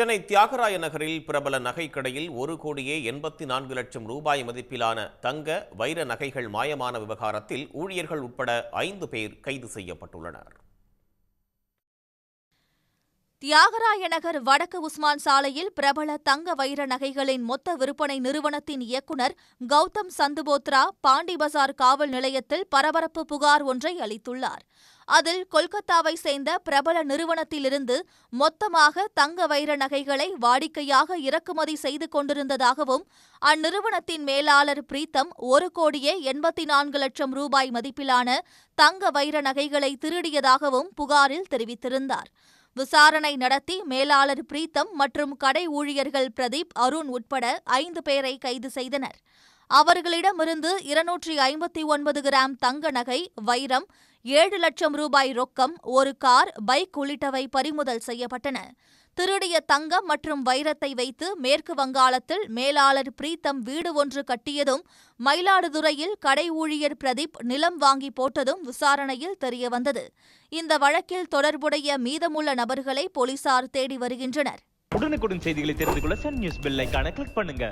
சென்னை தியாகராய நகரில் பிரபல நகைக்கடையில் 1,84,00,000 ரூபாய் மதிப்பிலான தங்க, வைர நகைகள் மாயமான விவகாரத்தில் ஊழியர்கள் உட்பட 5 பேர் கைது செய்யப்பட்டுள்ளனர். தியாகராய நகர் வடக்கு உஸ்மான் சாலையில் பிரபல தங்க வைர நகைகளின் மொத்த விற்பனை நிறுவனத்தின் இயக்குநர் கௌதம் சந்துபோத்ரா பாண்டி பஜார் காவல் நிலையத்தில் பரபரப்பு புகார் ஒன்றை அளித்துள்ளார். அதில் கொல்கத்தாவை சேர்ந்த பிரபல நிறுவனத்திலிருந்து மொத்தமாக தங்க வைர நகைகளை வாடிக்கையாக இறக்குமதி செய்து கொண்டிருந்ததாகவும் அந்நிறுவனத்தின் மேலாளர் பிரீத்தம் 1,84,00,000 ரூபாய் மதிப்பிலான தங்க வைர நகைகளை திருடியதாகவும் புகாரில் தெரிவித்திருந்தார். விசாரணை நடத்தி மேலாளர் பிரீத்தம் மற்றும் கடை ஊழியர்கள் பிரதீப், அருண் உட்பட 5 பேரை கைது செய்தனர். அவர்களிடமிருந்து 259 கிராம் தங்க நகை, வைரம், 7 லட்சம் ரூபாய் ரொக்கம், ஒரு கார், பைக் உள்ளிட்டவை பறிமுதல் செய்யப்பட்டன. திருடிய தங்கம் மற்றும் வைரத்தை வைத்து மேற்கு வங்காளத்தில் மேலாளர் பிரீத்தம் வீடு ஒன்று கட்டியதும், மயிலாடுதுறையில் கடை ஊழியர் பிரதீப் நிலம் வாங்கி போட்டதும் விசாரணையில் தெரியவந்தது. இந்த வழக்கில் தொடர்புடைய மீதமுள்ள நபர்களை போலீசார் தேடி வருகின்றனர். உடனுக்குடன் செய்திகளை தெரிந்து கொள்ள சன் நியூஸ் பெல் ஐகானை கிளிக் பண்ணுங்க.